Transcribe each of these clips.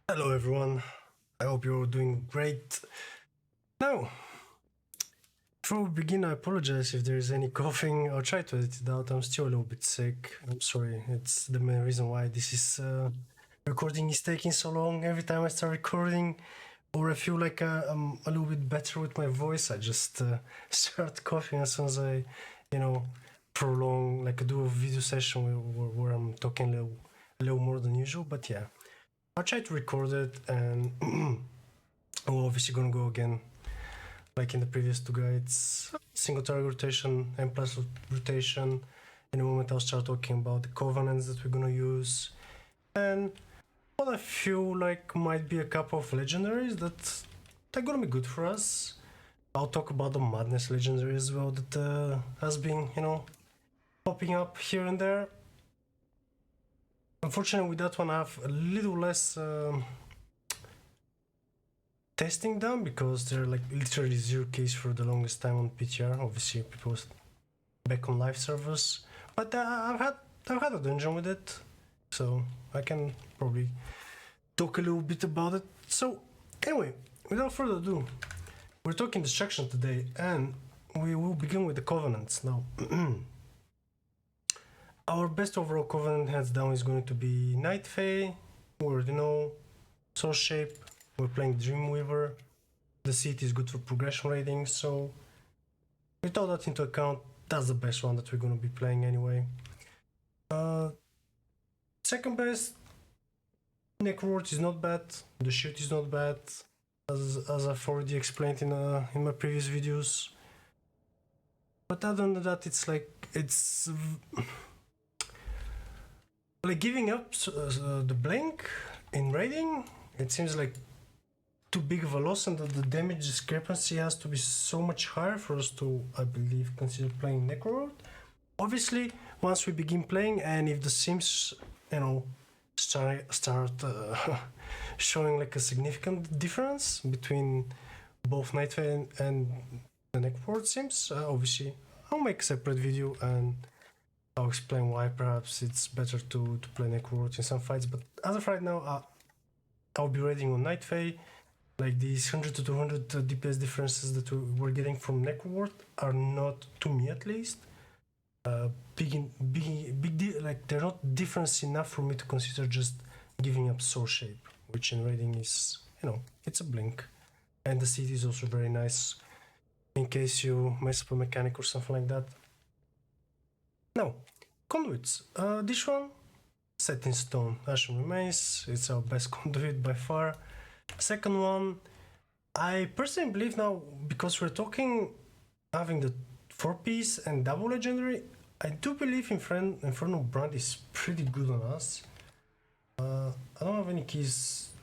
Hello everyone, I hope you're doing great. Now, before we begin, I apologize if there is any coughing. I'll try to edit it out. I'm still a little bit sick. I'm sorry, it's the main reason why this is recording is taking so long. Every time I start recording or I feel like I'm a little bit better with my voice, I just start coughing as soon as I, prolong, like do a video session where I'm talking a little more than usual. But yeah, I'll try to record it and I'm obviously gonna go again like in the previous two guides. Single target rotation and plus rotation. In a moment I'll start talking about the covenants that we're gonna use and what I feel like might be a couple of legendaries that they're gonna be good for us. I'll talk about the madness legendary as well that has been, popping up here and there. Unfortunately with that one I have a little less testing done because they're like literally 0 case for the longest time on PTR. Obviously people was back on live servers, but I've had a dungeon with it, so I can probably talk a little bit about it. So anyway, without further ado, we're talking destruction today and we will begin with the covenants now. Our best overall covenant hands down is going to be Night Fae, we already know, Soul Shape. We're playing Dreamweaver. The seat is good for progression rating, so with all that into account, that's the best one that we're gonna be playing anyway. Second best, Necroward is not bad. The shoot is not bad, as I've already explained in my previous videos. But other than that, it's like giving up the blink in raiding. It seems like too big of a loss, and that the damage discrepancy has to be so much higher for us to, I believe, consider playing Necroward. Obviously, once we begin playing, and if the sims, start showing like a significant difference between both Nightfang and the Necroward sims, obviously I'll make a separate video and I'll explain why perhaps it's better to play Necroward in some fights. But as of right now, I'll be raiding on Night Fae. Like these 100 to 200 DPS differences that we're getting from Necroward are not, to me at least, big deal. Like they're not difference enough for me to consider just giving up Soul Shape, which in raiding is, it's a blink. And the city is also very nice in case you mess up a mechanic or something like that. Now, Conduits. This one, set in stone, Ashen Remains. It's our best conduit by far. Second one, I personally believe now, because we're talking having the 4-piece and double legendary, I do believe Infernal Brand is pretty good on us. I don't have any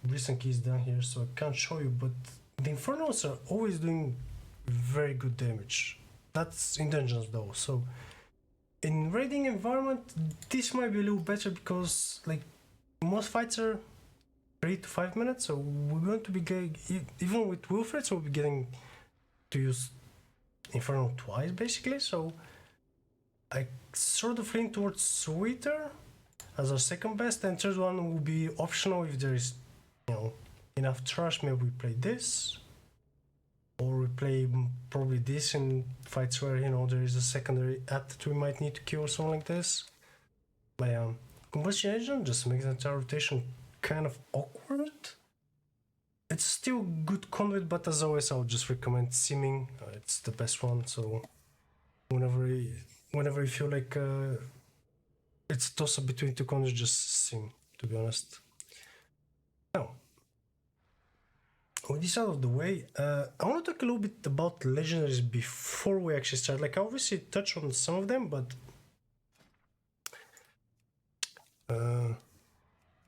recent keys down here, so I can't show you, but the Infernals are always doing very good damage. That's in dungeons though, so in raiding environment, this might be a little better because like most fights are 3 to 5 minutes, so we're going to be getting, even with Wilfred, so we'll be getting to use Infernal twice basically, so I sort of lean towards Sweeter as our second best, and third one will be optional if there is, enough trash. Maybe we play this, or we play probably this in fights where, there is a secondary app that we might need to kill or something like this. But Combustion Agent just makes the entire rotation kind of awkward. It's still good conduit, but as always I'll just recommend simming. It's the best one, so whenever you feel like it's a toss-up between two conduits, just sim, to be honest. Now, with this out of the way, I want to talk a little bit about legendaries before we actually start. Like I obviously touch on some of them, but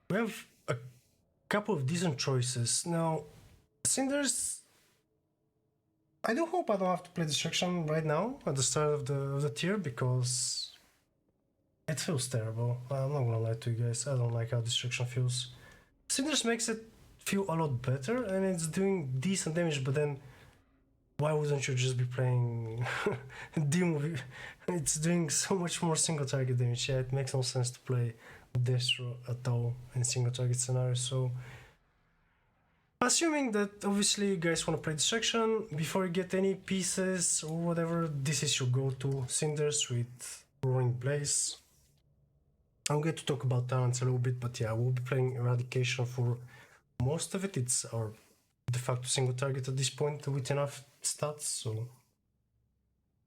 we have a couple of decent choices. Now, Cinders, I do hope I don't have to play Destruction right now at the start of the tier, because it feels terrible. I'm not gonna lie to you guys, I don't like how Destruction feels. Cinders makes it feel a lot better and it's doing decent damage, but then why wouldn't you just be playing Demo? It's doing so much more single target damage. Yeah, it makes no sense to play Destro at all in single target scenarios. So Assuming that obviously you guys want to play Destruction, before you get any pieces or whatever, this is your go-to. Cinders with Roaring Blaze. I'm going to talk about talents a little bit, but yeah, we'll be playing Eradication for most of it. It's our de facto single target at this point with enough stats, so...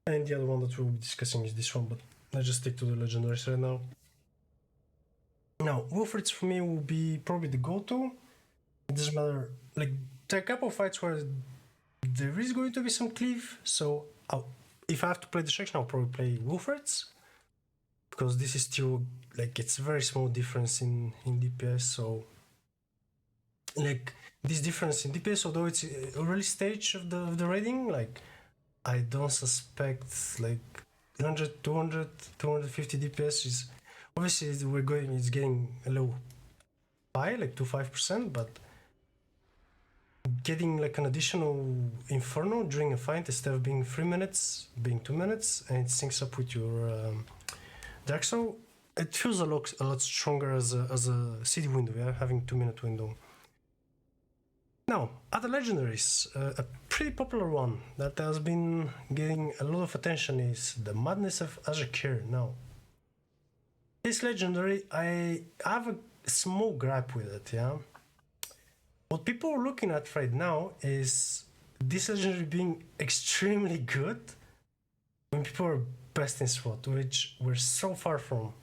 And the other one that we'll be discussing is this one, but let's just stick to the Legendaries right now. Now, Wolfrids for me will be probably the go-to. It doesn't matter, like, there are a couple of fights where there is going to be some cleave, so if I have to play Destruction, I'll probably play Wolfrids, because this is still, like, it's a very small difference in DPS, so, like, this difference in DPS, although it's early stage of the raiding, like, I don't suspect, like, 100, 200, 250 DPS is, obviously it's getting a little high, like 2-5%, but getting like an additional Inferno during a fight instead of being 3 minutes, being 2 minutes, and it syncs up with your Dark Soul, it feels a lot stronger as a city window, yeah, having 2-minute window. Now, other legendaries, a pretty popular one that has been getting a lot of attention is the Madness of Azakir. Now, this legendary, I have a small gripe with it, yeah. What people are looking at right now is this legendary being extremely good when people are best in slot, which we're so far from.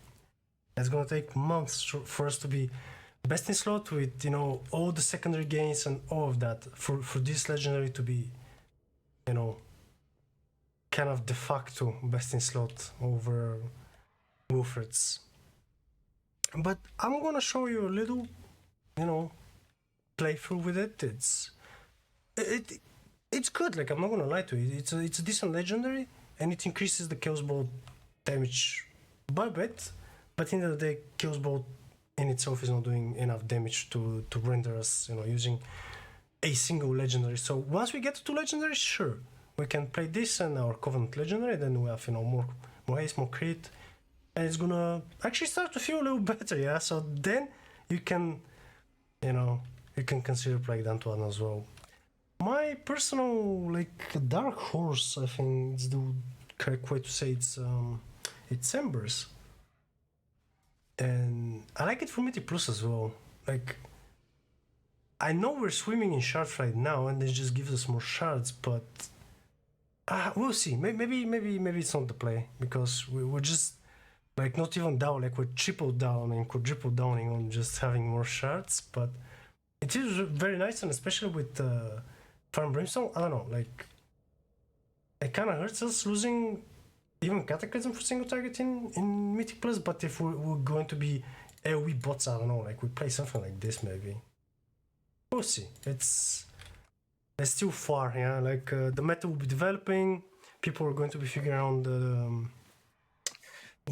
It's gonna take months for us to be best in slot with, you know, all the secondary gains and all of that for this legendary to be, you know, kind of de facto best in slot over Wolfrids. But I'm gonna show you a little, you know, playthrough with it. It's good, like, I'm not gonna lie to you. It's a decent legendary, and it increases the Chaos Bolt damage by a bit, but in the end of the day, Chaos Bolt in itself is not doing enough damage to render us, you know, using a single legendary. So once we get to 2 legendaries, sure, we can play this and our Covenant legendary, then we have, you know, more haste, more crit, and it's gonna actually start to feel a little better, yeah? So then you can, you know, you can consider playing that one as well. My personal, like, dark horse, I think it's the correct way to say it's Embers. And I like it for Mythic Plus as well. Like, I know we're swimming in shards right now, and this just gives us more shards, but we'll see. Maybe it's not the play, because we're just, like, not even down, like, we're triple down and quadruple downing on just having more shards, but it is very nice, and especially with Farm Brimstone, I don't know, like, it kind of hurts us losing even Cataclysm for single target in Mythic Plus, but if we're going to be AoE bots, I don't know, like, we play something like this maybe. We'll see. It's still far, yeah, like, the meta will be developing, people are going to be figuring out the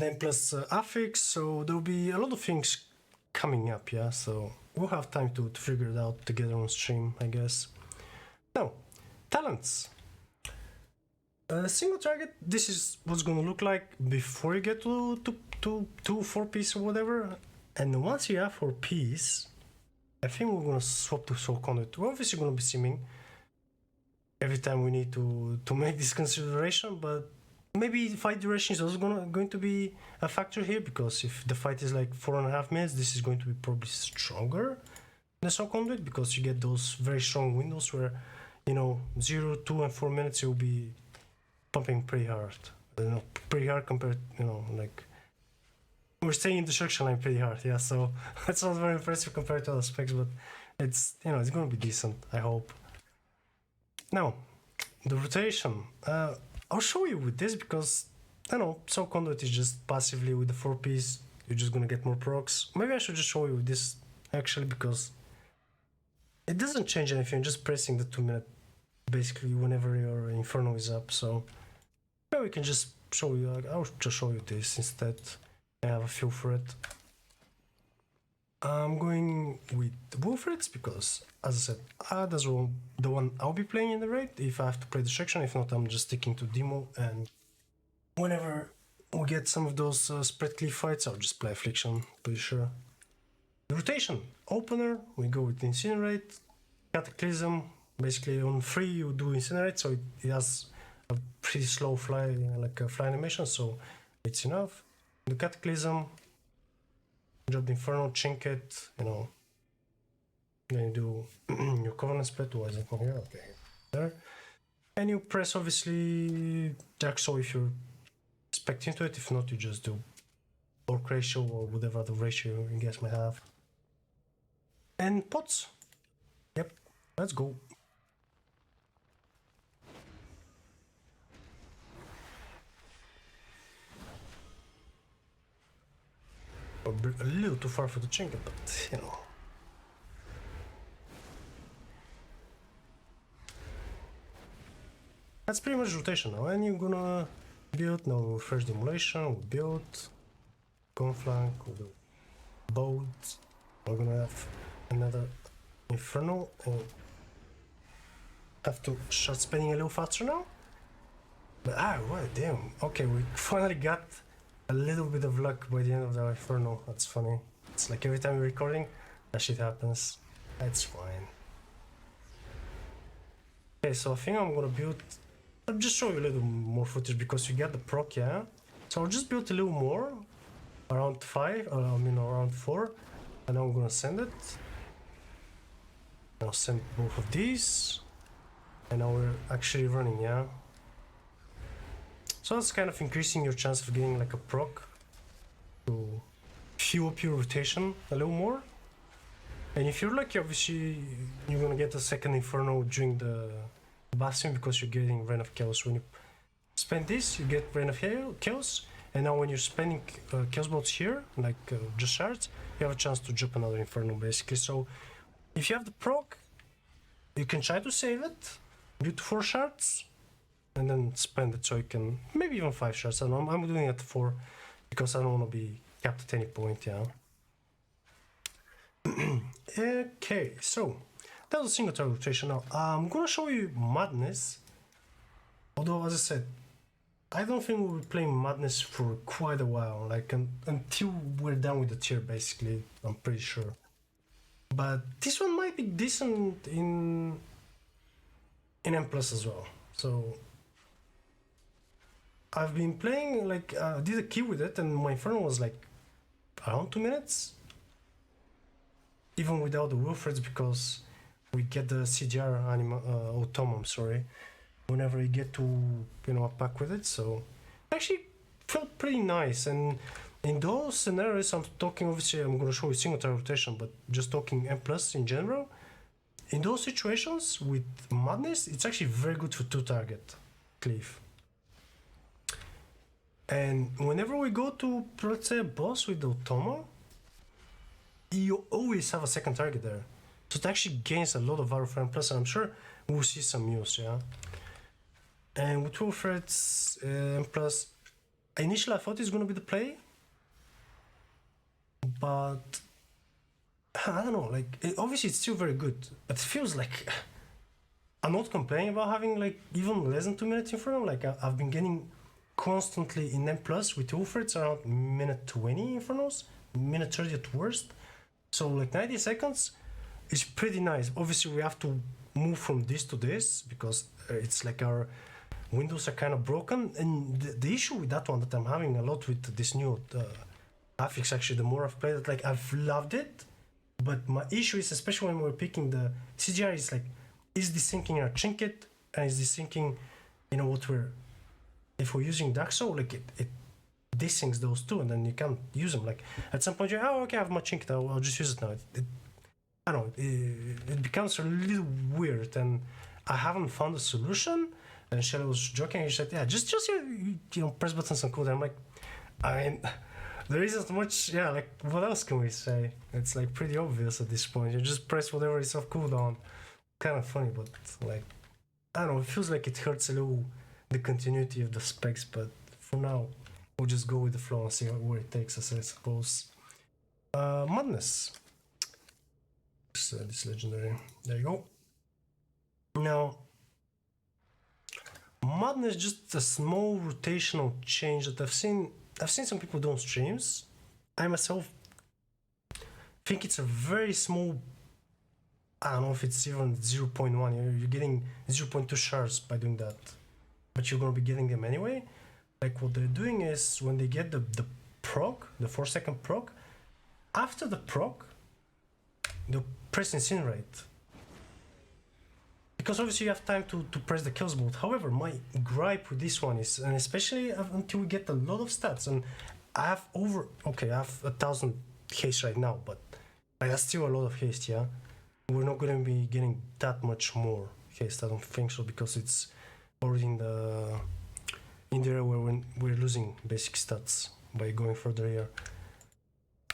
M plus affix, so there'll be a lot of things coming up, yeah, so we'll have time to figure it out together on stream, I guess. Now, talents. Single target, this is what's gonna look like before you get to 4-piece or whatever, and once you have 4-piece, I think we're gonna swap to Soul Conduit. We're obviously gonna be simming every time we need to make this consideration, but maybe fight duration is also going to be a factor here, because if the fight is like 4.5 minutes, this is going to be probably stronger than Soul Conduit, because you get those very strong windows where, you know, 0, 2, and 4 minutes you'll be pumping pretty hard. You know, pretty hard compared, you know, like, we're staying in Destruction line pretty hard, yeah, so that's not very impressive compared to other specs, but it's, you know, it's gonna be decent, I hope. Now, the rotation. I'll show you with this, because, I know, Soul Conduit is just passively with the 4-piece, you're just gonna get more procs. Maybe I should just show you with this, actually, because it doesn't change anything, just pressing the 2-minute, basically, whenever your Inferno is up, so maybe we can just show you, I'll just show you this instead. I have a feel for it. I'm going with Wolfrids because, as I said, that's the one I'll be playing in the raid if I have to play Destruction. If not, I'm just sticking to Demo, and whenever we get some of those spread cleave fights, I'll just play Affliction, pretty sure. The rotation. Opener, we go with Incinerate. Cataclysm, basically on 3 you do Incinerate, so it has a pretty slow fly, like a fly animation, so it's enough. The Cataclysm, drop the Inferno, chink it, you know. Then you do your Covenant Split, why is it not here? Okay, there. And you press obviously Dark Soul if you're expecting to it, if not you just do Orc ratio or whatever other ratio you guys may have. And pots. Yep, let's go. A little too far for the chink, but you know. That's pretty much rotation now, and you're gonna build now first demolition, we build conflank, we do boat, we're gonna have another inferno, and have to start spending a little faster now. But well, damn, okay, we finally got a little bit of luck by the end of the inferno. That's funny. It's like every time we're recording, that shit happens. That's fine. Okay, so I think I'm gonna build. I'll just show you a little more footage because you get the proc, yeah? So I'll just build a little more, around 5, around 4, and now I'm gonna send it. I'll send both of these, and now we're actually running, yeah? So that's kind of increasing your chance of getting like a proc to fuel up your rotation a little more. And if you're lucky, obviously, you're gonna get a second Inferno during the Bastion because you're getting Reign of Chaos. When you spend this, you get Reign of Chaos, and now when you're spending Chaos Bolts here, like just shards, you have a chance to drop another Inferno basically. So if you have the proc, you can try to save it, build 4 shards, and then spend it so you can, maybe even 5 shards. I don't know, I'm doing it 4 because I don't want to be capped at any point, yeah. Okay, so that was a single target rotation. Now I'm gonna show you Madness, although as I said, I don't think we'll be playing Madness for quite a while, like until we're done with the tier basically, I'm pretty sure. But this one might be decent in M+ as well. So I've been playing, like did a kill with it, and my Inferno was like around 2 minutes, even without the Wilfreds, because we get the CDR automum, sorry, whenever you get to, you know, pack with it. So actually felt pretty nice. And in those scenarios, I'm talking, obviously I'm going to show you single target rotation, but just talking M+ in general, in those situations with Madness, it's actually very good for 2 target cleave. And whenever we go to, let's say, a boss with the automa, you always have a second target there. So it actually gains a lot of value for M+, and I'm sure we'll see some use, yeah? And with 2 threads, M+, initially I thought it's gonna be the play, but I don't know, like, obviously it's still very good, but it feels like I'm not complaining about having like even less than 2 minutes in front of, like I've been getting constantly in M+ with 2 threads around minute 20 infernos, minute 30 at worst. So like 90 seconds is pretty nice. Obviously we have to move from this to this because it's like our windows are kind of broken, and the issue with that one that I'm having a lot with this new affliction, actually the more I've played it, like I've loved it, but my issue is, especially when we're picking the CGR, is like, is this syncing our trinket, and is this syncing, you know, what we're, if we're using Dark Soul, like it desyncs those two, and then you can't use them. Like at some point you're, oh okay, I have my trinket, I'll just use it now. I don't know, it becomes a little weird, and I haven't found a solution. And Shelley was joking, he said, yeah, just you know, press buttons and cooldown. I'm like, I mean, there isn't much, yeah, like what else can we say? It's like pretty obvious at this point. You just press whatever is off cooldown. Kind of funny, but like, I don't know, it feels like it hurts a little the continuity of the specs, but for now we'll just go with the flow and see where it takes us, I suppose. Madness. This legendary. There you go. Now, Madness, just a small rotational change that I've seen some people do on streams. I myself think it's a very small I don't know if it's even 0.1. You're getting 0.2 shards by doing that, but you're gonna be getting them anyway. Like what they're doing is when they get the proc, the 4-second proc, after the proc, they'll press Incinerate. Because obviously you have time to press the kills bolt. However, my gripe with this one is, and especially until we get a lot of stats, and I have I have 1,000 haste right now, but that's still a lot of haste, yeah? We're not gonna be getting that much more haste, I don't think so, because it's already in the area where we're losing basic stats by going further here.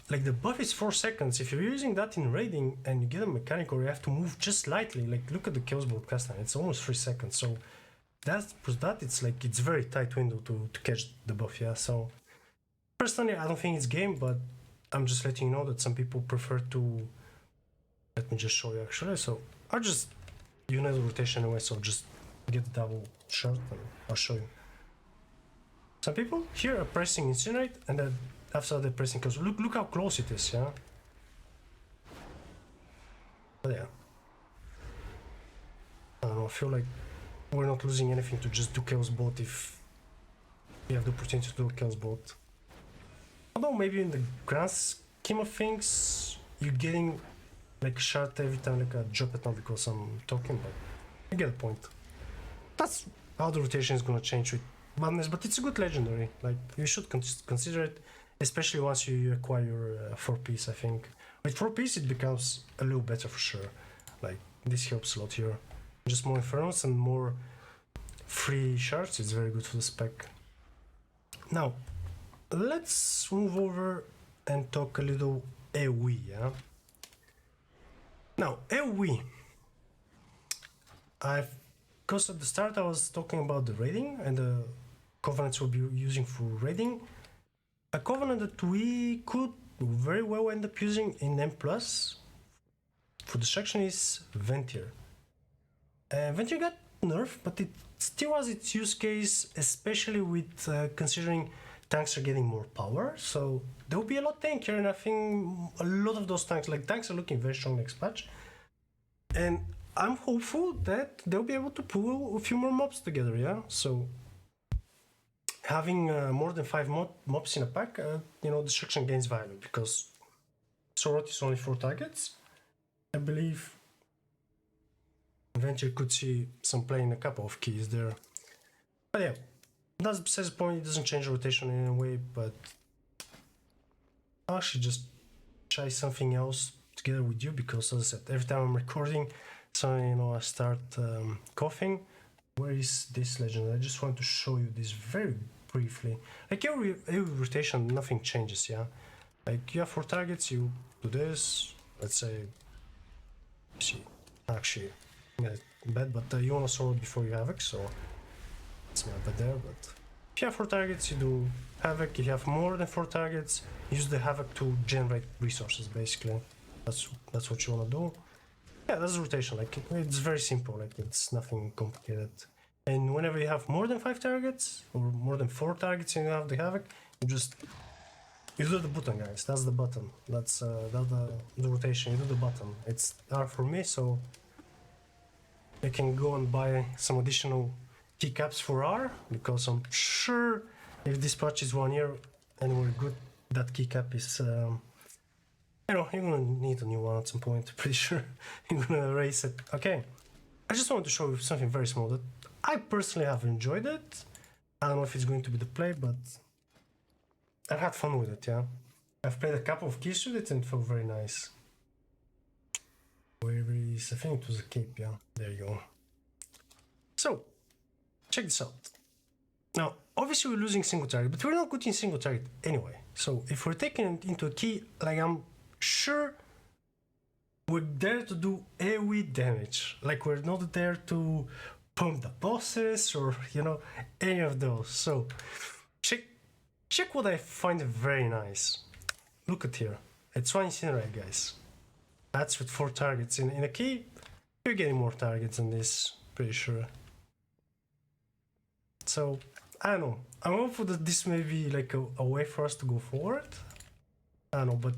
Like the buff is 4 seconds. If you're using that in raiding and you get a mechanic or you have to move just slightly, like look at the kills bolt cast time, it's almost 3 seconds. So that's it's like it's very tight window to catch the buff, yeah. So personally I don't think it's game, but I'm just letting you know that some people prefer to. Let me just show you actually. So I'll just unite the rotation anyway, so just get the double shot and I'll show you. Some people here are pressing Incinerate and then after they're pressing close. Look how close it is, yeah? But yeah. I don't know, I feel like we're not losing anything to just do Chaos Bolt if we have the opportunity to do Chaos Bolt. Although maybe in the grand scheme of things, you're getting like shard every time like I drop it, not because I'm talking, but you get the point. That's how the rotation is gonna change with Madness, but it's a good legendary. Like you should consider it, especially once you acquire your 4-piece. I think with 4-piece it becomes a little better for sure. Like this helps a lot here. Just more infernos and more free shards. It's very good for the spec. Now let's move over and talk a little AoE. Yeah. Now AoE. Because at the start I was talking about the raiding and the covenants we'll be using for raiding. A covenant that we could very well end up using in M+ for destruction is Ventier. Ventier got nerfed, but it still has its use case, especially with considering tanks are getting more power. So there will be a lot tankier, and I think a lot of those tanks are looking very strong next patch. And I'm hopeful that they'll be able to pull a few more mobs together, yeah? So having more than 5 mobs in a pack, destruction gains value, because Sorot is only 4 targets. I believe Venture could see some play in a couple of keys there. But yeah, that's besides the point. It doesn't change the rotation in any way, but I'll actually just try something else together with you, because as I said, every time I'm recording, so I start coughing. Where is this legend? I just want to show you this very briefly. Like every rotation, nothing changes, yeah? Like you have 4 targets, you do this, let's say, see, actually, yeah, bad, but you want to sort before you Havoc, so it's not bad there, but if you have 4 targets, you do Havoc. If you have more than 4 targets, use the Havoc to generate resources, basically. That's what you want to do. Yeah, that's the rotation. Like it's very simple. Like it's nothing complicated. And whenever you have more than 5 targets or more than 4 targets and you have the Havoc, you do the button, guys. That's the button. That's the rotation. You do the button. It's R for me, so you can go and buy some additional keycaps for R, because I'm sure if this patch is 1 year and we're good, that keycap is you're gonna need a new one at some point. Pretty sure you're gonna erase it. Okay, I just wanted to show you something very small that I personally have enjoyed it. I don't know if it's going to be the play, but I've had fun with it, yeah. I've played a couple of keys with it and it felt very nice. Where is, I think it was a cape, yeah. There you go. So, check this out. Now, obviously we're losing single target, but we're not good in single target anyway. So if we're taking it into a key, like I'm sure we're there to do AoE damage. Like we're not there to pump the bosses or, any of those. So check what I find very nice. Look at here. It's 1 Incinerate, guys. That's with 4 targets. In a key, you're getting more targets than this, pretty sure. So, I don't know. I'm hopeful that this may be like a way for us to go forward. I don't know, but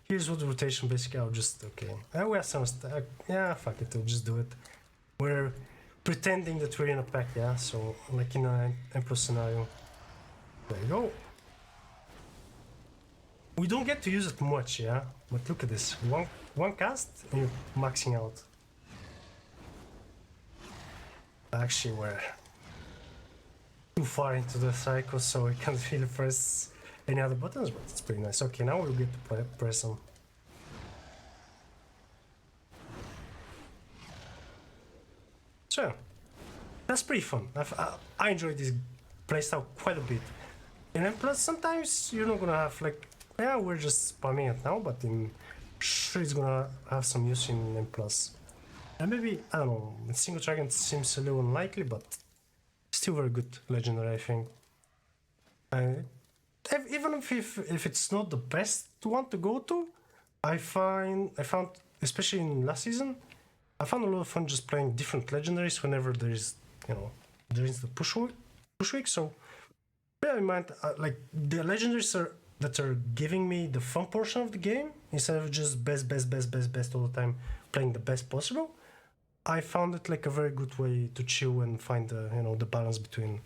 here's what the rotation basically. I'll just okay. We have some stack. Yeah, fuck it. I'll just do it. We're pretending that we're in a pack, yeah. So like in an Emperor scenario. There you go. We don't get to use it much, yeah. But look at this. One cast and you're maxing out. Actually, we're too far into the cycle, so I can't really press any other buttons, but it's pretty nice. Okay, now we'll get to press them. So, that's pretty fun. I enjoyed this playstyle quite a bit. And then plus, sometimes you're not gonna have like, yeah, we're just spamming it now, but I'm sure it's gonna have some use in M+. And maybe, I don't know, single dragon seems a little unlikely, but still very good legendary, I think. Even if it's not the best one to go to, I found, especially in last season, I found a lot of fun just playing different legendaries whenever there is, you know, there is the push week. So bear in mind, like the legendaries that are giving me the fun portion of the game instead of just best all the time playing the best possible. I found it like a very good way to chill and find the, you know, the balance between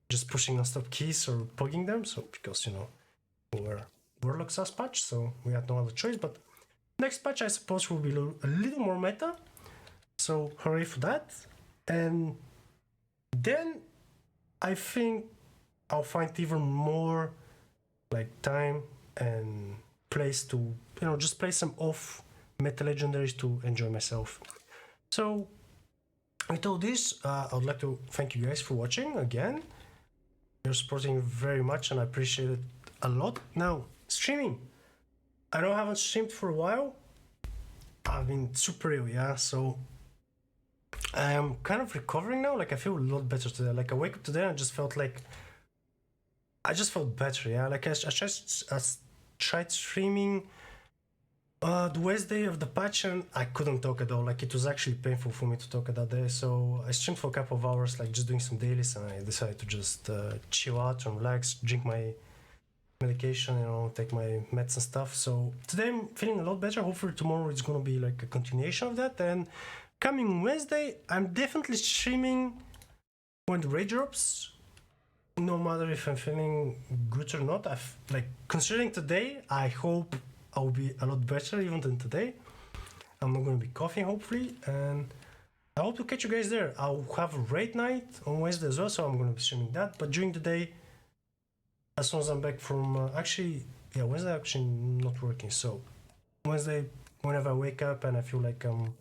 just pushing non-stop keys or pugging them. So because, you know, we're Warlock's last patch, so we had no other choice. But next patch I suppose will be a little more meta. So hooray for that. And then I think I'll find even more like time and place to, you know, just play some off meta legendaries to enjoy myself. So with all this, I would like to thank you guys for watching again. You're supporting very much and I appreciate it a lot. Now, streaming. I know I haven't streamed for a while. I've been super ill, yeah, so I am kind of recovering now. Like I feel a lot better today. Like I wake up today and I just felt better, yeah. Like I tried streaming the Wednesday of the patch and I couldn't talk at all. Like it was actually painful for me to talk at that day. So I streamed for a couple of hours, like just doing some dailies, and I decided to just chill out and relax, drink my medication, you know, take my meds and stuff. So today I'm feeling a lot better. Hopefully tomorrow it's gonna be like a continuation of that. And coming Wednesday, I'm definitely streaming when the raid drops. No matter if I'm feeling good or not. Like considering today, I hope I'll be a lot better even than today. I'm not gonna be coughing hopefully, and I hope to catch you guys there. I'll have a raid night on Wednesday as well, so I'm gonna be streaming that. But during the day, as soon as I'm back from actually, yeah, Wednesday actually not working. So Wednesday, whenever I wake up and I feel like I'm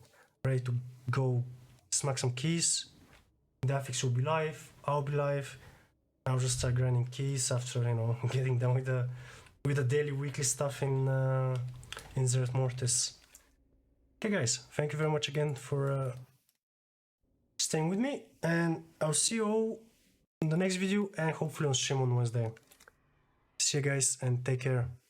ready to go smack some keys, the affix will be live. I'll be live. I'll just start grinding keys after, you know, getting done with the daily weekly stuff in Zereth Mortis. Okay guys, thank you very much again for staying with me, and I'll see you all in the next video and hopefully on stream on Wednesday. See you guys and take care.